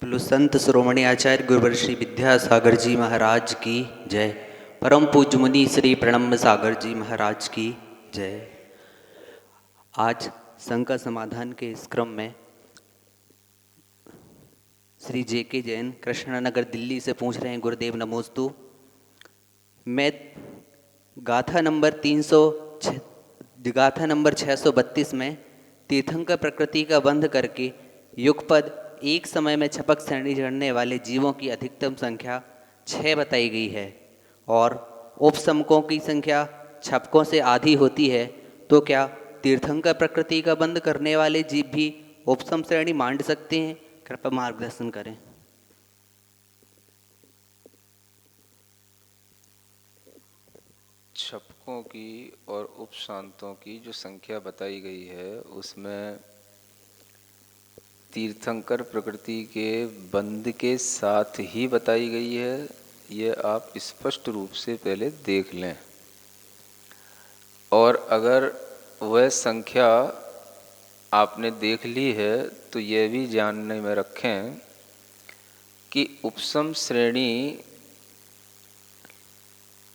बोलो संत शिरोमणि आचार्य गुरुवर श्री विद्यासागर जी महाराज की जय। परम पूज्य मुनि श्री प्रणम्य सागर जी महाराज की जय। आज संघ का समाधान के इस क्रम में श्री JK जैन कृष्णनगर दिल्ली से पूछ रहे हैं, गुरुदेव नमोस्तु। मैं गाथा नंबर 632 में तीर्थंकर प्रकृति का बंध करके युगपद एक समय में छपक श्रेणी चढ़ने वाले जीवों की अधिकतम संख्या 6 बताई गई है और उपसमकों की संख्या छपकों से आधी होती है, तो क्या तीर्थंकर प्रकृति का बंध करने वाले जीव भी उपसम श्रेणी मान सकते हैं? कृपया मार्गदर्शन करें। छपकों की और उपशांतों की जो संख्या बताई गई है उसमें तीर्थंकर प्रकृति के बंध के साथ ही बताई गई है। ये आप स्पष्ट रूप से पहले देख लें, और अगर वह संख्या आपने देख ली है तो यह भी जानने में रखें कि उपसम श्रेणी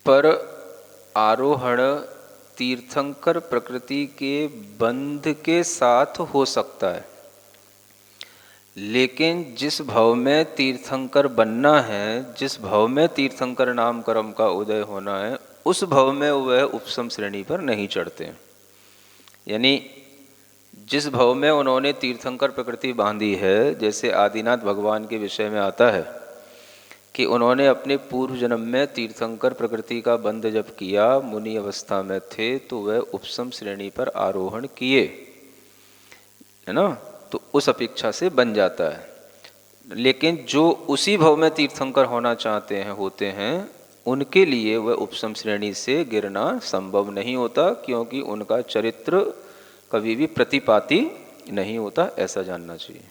पर आरोहण तीर्थंकर प्रकृति के बंध के साथ हो सकता है, लेकिन जिस भाव में तीर्थंकर बनना है, जिस भाव में तीर्थंकर नाम कर्म का उदय होना है, उस भाव में वह उपसम श्रेणी पर नहीं चढ़ते हैं। यानी जिस भाव में उन्होंने तीर्थंकर प्रकृति बांधी है, जैसे आदिनाथ भगवान के विषय में आता है कि उन्होंने अपने पूर्व जन्म में तीर्थंकर प्रकृति का बंध जब किया, मुनि अवस्था में थे, तो वह उपसम श्रेणी पर आरोहण किए, है ना, तो उस अपेक्षा से बन जाता है। लेकिन जो उसी भाव में तीर्थंकर होना चाहते हैं, होते हैं, उनके लिए वह उपसम श्रेणी से गिरना संभव नहीं होता, क्योंकि उनका चरित्र कभी भी प्रतिपाती नहीं होता, ऐसा जानना चाहिए।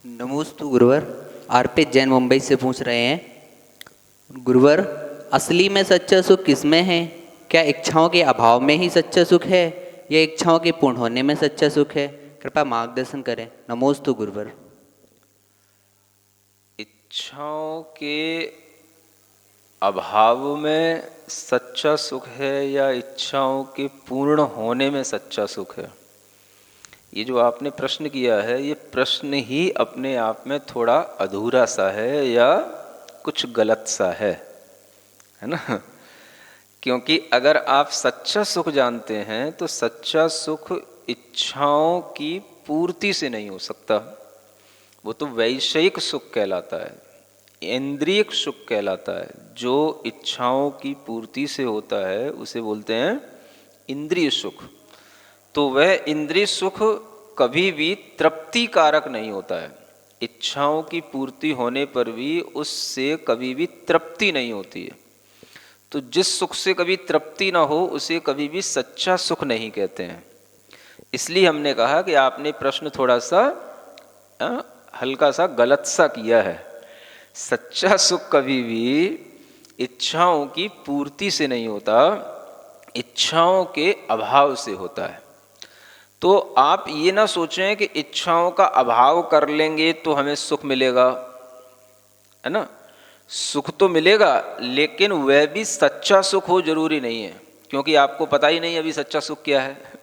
नमोस्तु गुरुवर। अर्पित जैन मुंबई से पूछ रहे हैं, गुरुवर असली में सच्चा सुख किसमें है? क्या इच्छाओं के अभाव में ही सच्चा सुख है या इच्छाओं के पूर्ण होने में सच्चा सुख है? कृपया मार्गदर्शन करें। नमोस्तु गुरुवर। इच्छाओं के अभाव में सच्चा सुख है या इच्छाओं के पूर्ण होने में सच्चा सुख है? ये जो आपने प्रश्न किया है, ये प्रश्न ही अपने आप में थोड़ा अधूरा सा है या कुछ गलत सा है ना? क्योंकि अगर आप सच्चा सुख जानते हैं तो सच्चा सुख इच्छाओं की पूर्ति से नहीं हो सकता। वो तो वैषयिक सुख कहलाता है, इंद्रियक सुख कहलाता है। जो इच्छाओं की पूर्ति से होता है उसे बोलते हैं इंद्रिय सुख। तो वह इंद्रिय सुख कभी भी तृप्ति कारक नहीं होता है। इच्छाओं की पूर्ति होने पर भी उससे कभी भी तृप्ति नहीं होती है। तो जिस सुख से कभी तृप्ति ना हो उसे कभी भी सच्चा सुख नहीं कहते हैं। इसलिए हमने कहा कि आपने प्रश्न थोड़ा सा हल्का सा गलत सा किया है। सच्चा सुख कभी भी इच्छाओं की पूर्ति से नहीं होता, इच्छाओं के अभाव से होता है। तो आप ये ना सोचें कि इच्छाओं का अभाव कर लेंगे तो हमें सुख मिलेगा, है ना। सुख तो मिलेगा, लेकिन वह भी सच्चा सुख हो जरूरी नहीं है, क्योंकि आपको पता ही नहीं अभी सच्चा सुख क्या है।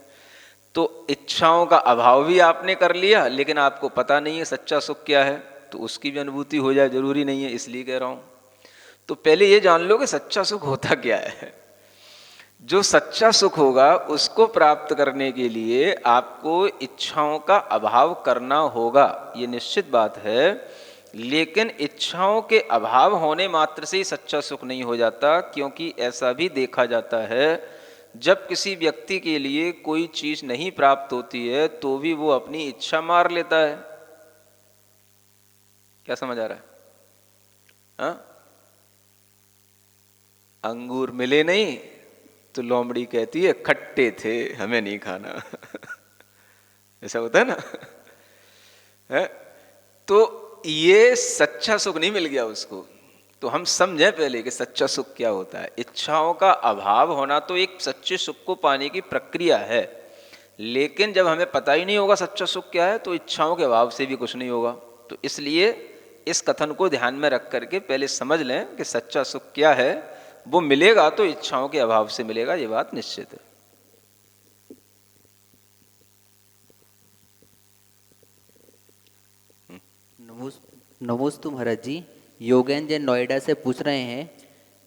तो इच्छाओं का अभाव भी आपने कर लिया, लेकिन आपको पता नहीं है सच्चा सुख क्या है, तो उसकी भी अनुभूति हो जाए जरूरी नहीं है, इसलिए कह रहा हूं। तो पहले ये जान लो कि सच्चा सुख होता क्या है। जो सच्चा सुख होगा उसको प्राप्त करने के लिए आपको इच्छाओं का अभाव करना होगा, ये निश्चित बात है। लेकिन इच्छाओं के अभाव होने मात्र से ही सच्चा सुख नहीं हो जाता, क्योंकि ऐसा भी देखा जाता है जब किसी व्यक्ति के लिए कोई चीज नहीं प्राप्त होती है तो भी वो अपनी इच्छा मार लेता है। क्या समझ आ रहा है? हाँ? अंगूर मिले नहीं तो लोमड़ी कहती है खट्टे थे, हमें नहीं खाना। ऐसा होता है ना? है? तो ये सच्चा सुख नहीं मिल गया उसको। तो हम समझें पहले कि सच्चा सुख क्या होता है। इच्छाओं का अभाव होना तो एक सच्चे सुख को पाने की प्रक्रिया है, लेकिन जब हमें पता ही नहीं होगा सच्चा सुख क्या है तो इच्छाओं के अभाव से भी कुछ नहीं होगा। तो इसलिए इस कथन को ध्यान में रख करके पहले समझ लें कि सच्चा सुख क्या है। वो मिलेगा तो इच्छाओं के अभाव से मिलेगा, ये बात निश्चित है। नमोस्तु महाराज जी। योगेंद्र जैन नोएडा से पूछ रहे हैं,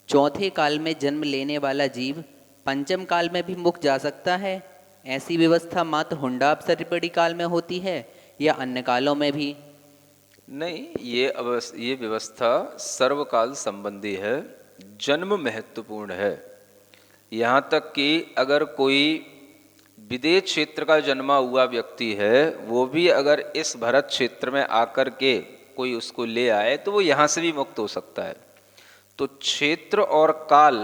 चौथे काल में जन्म लेने वाला जीव पंचम काल में भी मुक्त जा सकता है? ऐसी व्यवस्था मात्र हुंडा अप्सरीपड़ी काल में होती है या अन्य कालों में भी? नहीं, ये व्यवस्था सर्वकाल संबंधी है, जन्म महत्वपूर्ण है। यहाँ तक कि अगर कोई विदेश क्षेत्र का जन्मा हुआ व्यक्ति है, वो भी अगर इस भरत क्षेत्र में आकर के कोई उसको ले आए तो वो यहाँ से भी मुक्त हो सकता है। तो क्षेत्र और काल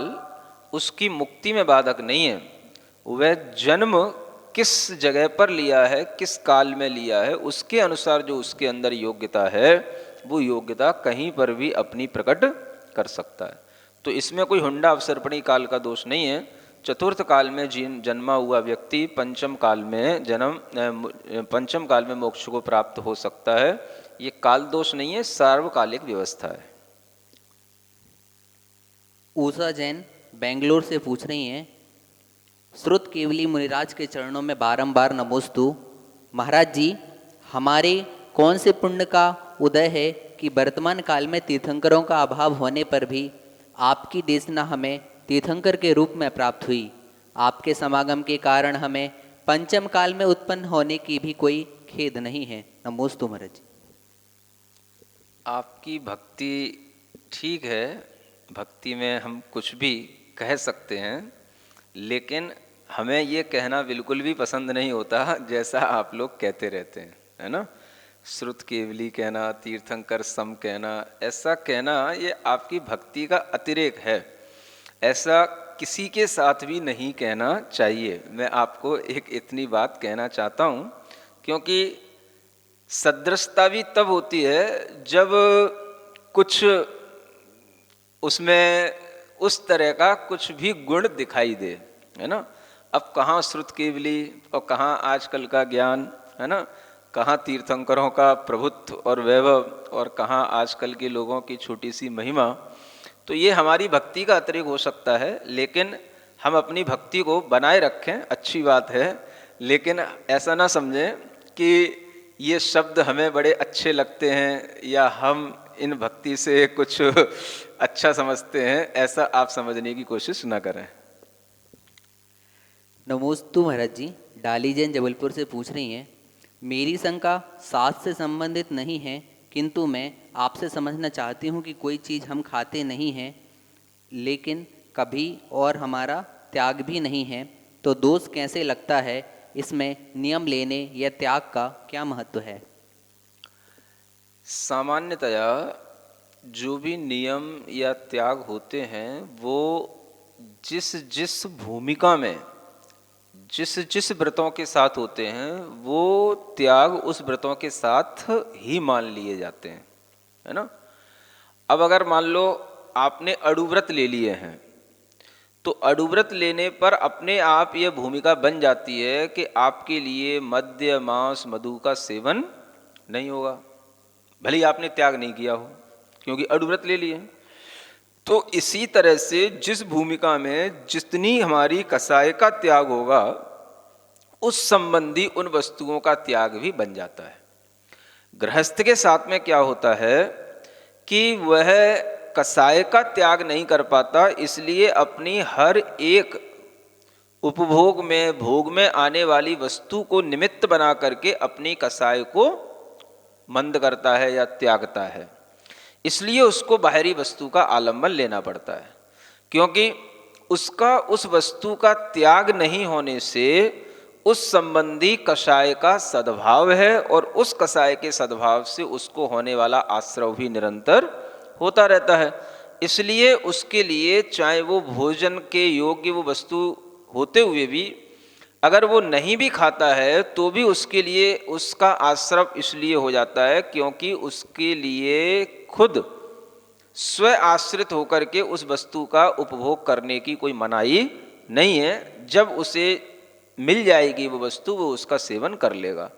उसकी मुक्ति में बाधक नहीं है। वह जन्म किस जगह पर लिया है, किस काल में लिया है, उसके अनुसार जो उसके अंदर योग्यता है, वो योग्यता कहीं पर भी अपनी प्रकट कर सकता है। तो इसमें कोई हुंडा अवसर्पणी काल का दोष नहीं है। चतुर्थ काल में जन्मा हुआ व्यक्ति पंचम काल में मोक्ष को प्राप्त हो सकता है। ये काल दोष नहीं है, सार्वकालिक व्यवस्था है। ऊषा जैन बेंगलोर से पूछ रही हैं, श्रुत केवली मुनिराज के चरणों में बारंबार नमोस्तु। महाराज जी, हमारे कौन से पुण्य का उदय है कि वर्तमान काल में तीर्थंकरों का अभाव होने पर भी आपकी देशना हमें तीर्थंकर के रूप में प्राप्त हुई? आपके समागम के कारण हमें पंचम काल में उत्पन्न होने की भी कोई खेद नहीं है। नमोस्तु महाराज जी। आपकी भक्ति ठीक है, भक्ति में हम कुछ भी कह सकते हैं, लेकिन हमें ये कहना बिल्कुल भी पसंद नहीं होता जैसा आप लोग कहते रहते हैं, है ना। श्रुत केवली कहना, तीर्थंकर सम कहना, ऐसा कहना ये आपकी भक्ति का अतिरेक है। ऐसा किसी के साथ भी नहीं कहना चाहिए। मैं आपको एक इतनी बात कहना चाहता हूँ, क्योंकि सदृशता भी तब होती है जब कुछ उसमें उस तरह का कुछ भी गुण दिखाई दे, है ना। अब कहाँ श्रुत केवली और कहाँ आजकल का ज्ञान, है ना, कहाँ तीर्थंकरों का प्रभुत्व और वैभव और कहाँ आजकल के लोगों की छोटी सी महिमा। तो ये हमारी भक्ति का अतिरेक हो सकता है, लेकिन हम अपनी भक्ति को बनाए रखें, अच्छी बात है। लेकिन ऐसा ना समझें कि ये शब्द हमें बड़े अच्छे लगते हैं या हम इन भक्ति से कुछ अच्छा समझते हैं, ऐसा आप समझने की कोशिश ना करें। नमोस्तु महाराज जी। डाली जैन जबलपुर से पूछ रही हैं, मेरी शंका साथ से संबंधित नहीं है, किंतु मैं आपसे समझना चाहती हूँ कि कोई चीज़ हम खाते नहीं हैं लेकिन कभी और हमारा त्याग भी नहीं है, तो दोष कैसे लगता है? इसमें नियम लेने या त्याग का क्या महत्व है? सामान्यतया जो भी नियम या त्याग होते हैं वो जिस जिस भूमिका में जिस जिस व्रतों के साथ होते हैं, वो त्याग उस व्रतों के साथ ही मान लिए जाते हैं, है ना। अब अगर मान लो आपने अड़ुव्रत ले लिए हैं, तो अड़ुव्रत लेने पर अपने आप ये भूमिका बन जाती है कि आपके लिए मद्य मांस मधु का सेवन नहीं होगा, भले ही आपने त्याग नहीं किया हो, क्योंकि अड़ुव्रत ले लिए। तो इसी तरह से जिस भूमिका में जितनी हमारी कसाय का त्याग होगा, उस संबंधी उन वस्तुओं का त्याग भी बन जाता है। गृहस्थ के साथ में क्या होता है कि वह कसाय का त्याग नहीं कर पाता, इसलिए अपनी हर एक उपभोग में भोग में आने वाली वस्तु को निमित्त बना करके अपनी कसाय को मंद करता है या त्यागता है। इसलिए उसको बाहरी वस्तु का आलंबन लेना पड़ता है, क्योंकि उसका उस वस्तु का त्याग नहीं होने से उस संबंधी कषाय का सद्भाव है, और उस कषाय के सद्भाव से उसको होने वाला आश्रव भी निरंतर होता रहता है। इसलिए उसके लिए चाहे वो भोजन के योग्य वो वस्तु होते हुए भी अगर वो नहीं भी खाता है, तो भी उसके लिए उसका आश्रव इसलिए हो जाता है क्योंकि उसके लिए खुद स्व आश्रित होकर के उस वस्तु का उपभोग करने की कोई मनाही नहीं है। जब उसे मिल जाएगी वो वस्तु, वो उसका सेवन कर लेगा।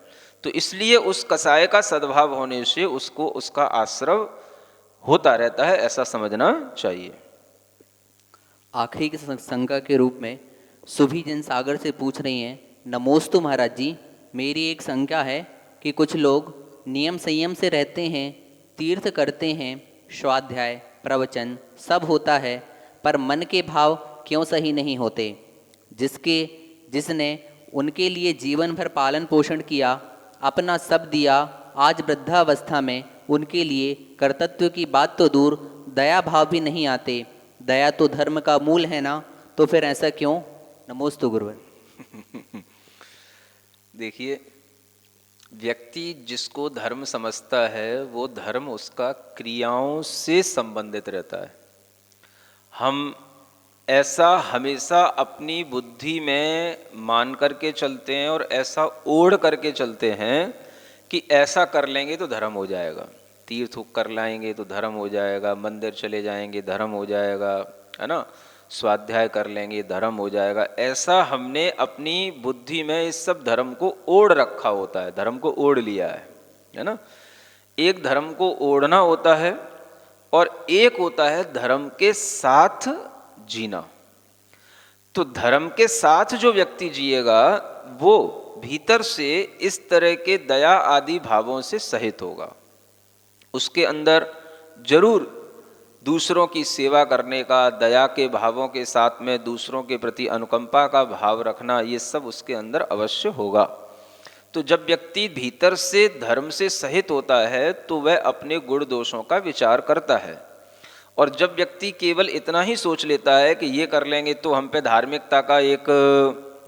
तो इसलिए उस कसाय का सद्भाव होने से उसको उसका आश्रव होता रहता है, ऐसा समझना चाहिए। आखिरी की शंका के रूप में सुभी जन सागर से पूछ रही हैं, नमोस्तु महाराज जी, मेरी एक शंका है कि कुछ लोग नियम संयम से रहते हैं, तीर्थ करते हैं, स्वाध्याय प्रवचन सब होता है, पर मन के भाव क्यों सही नहीं होते? जिसने उनके लिए जीवन भर पालन पोषण किया, अपना सब दिया, आज वृद्धावस्था में उनके लिए कर्तव्य की बात तो दूर, दया भाव भी नहीं आते। दया तो धर्म का मूल है ना, तो फिर ऐसा क्यों? नमोस्तु गुरुवर। देखिए, व्यक्ति जिसको धर्म समझता है वो धर्म उसका क्रियाओं से संबंधित रहता है। हम ऐसा हमेशा अपनी बुद्धि में मान करके चलते हैं और ऐसा ओढ़ करके चलते हैं कि ऐसा कर लेंगे तो धर्म हो जाएगा, तीर्थ कर लाएंगे तो धर्म हो जाएगा, मंदिर चले जाएंगे धर्म हो जाएगा, है ना, स्वाध्याय कर लेंगे धर्म हो जाएगा। ऐसा हमने अपनी बुद्धि में इस सब धर्म को ओढ़ रखा होता है, धर्म को ओढ़ लिया है ना। एक धर्म को ओढ़ना होता है और एक होता है धर्म के साथ जीना। तो धर्म के साथ जो व्यक्ति जिएगा वो भीतर से इस तरह के दया आदि भावों से सहित होगा। उसके अंदर जरूर दूसरों की सेवा करने का, दया के भावों के साथ में दूसरों के प्रति अनुकंपा का भाव रखना, ये सब उसके अंदर अवश्य होगा। तो जब व्यक्ति भीतर से धर्म से सहित होता है तो वह अपने गुण दोषों का विचार करता है। और जब व्यक्ति केवल इतना ही सोच लेता है कि ये कर लेंगे तो हम पे धार्मिकता का एक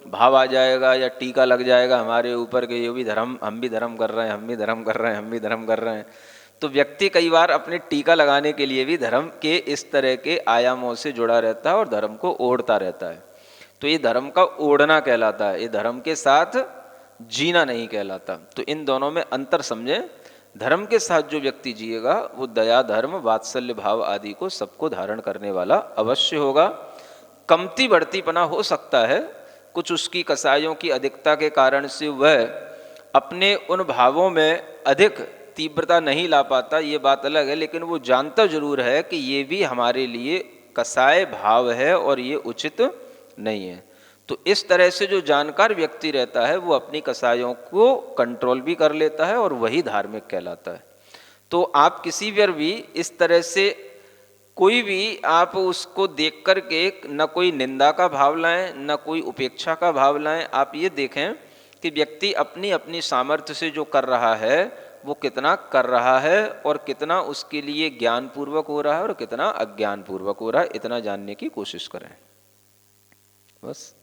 भाव आ जाएगा या टीका लग जाएगा हमारे ऊपर कि ये भी धर्म, हम भी धर्म कर रहे हैं, हम भी धर्म कर रहे हैं, हम भी धर्म कर रहे हैं, तो व्यक्ति कई बार अपने टीका लगाने के लिए भी धर्म के इस तरह के आयामों से जुड़ा रहता है और धर्म को ओढ़ता रहता है। तो ये धर्म का ओढ़ना कहलाता है, ये धर्म के साथ जीना नहीं कहलाता। तो इन दोनों में अंतर समझें। धर्म के साथ जो व्यक्ति जिएगा वो दया, धर्म, वात्सल्य भाव आदि को सबको धारण करने वाला अवश्य होगा। कमती बढ़तीपना हो सकता है, कुछ उसकी कसायों की अधिकता के कारण से वह अपने उन भावों में अधिक तीव्रता नहीं ला पाता, ये बात अलग है, लेकिन वो जानता जरूर है कि ये भी हमारे लिए कसाय भाव है और ये उचित नहीं है। तो इस तरह से जो जानकार व्यक्ति रहता है वो अपनी कसायों को कंट्रोल भी कर लेता है और वही धार्मिक कहलाता है। तो आप किसी पर भी इस तरह से कोई भी आप उसको देख कर के न कोई निंदा का भाव लाएं न कोई उपेक्षा का भाव लाएं। आप ये देखें कि व्यक्ति अपनी अपनी सामर्थ्य से जो कर रहा है वो कितना कर रहा है और कितना उसके लिए ज्ञानपूर्वक हो रहा है और कितना अज्ञानपूर्वक हो रहा है, इतना जानने की कोशिश करें बस।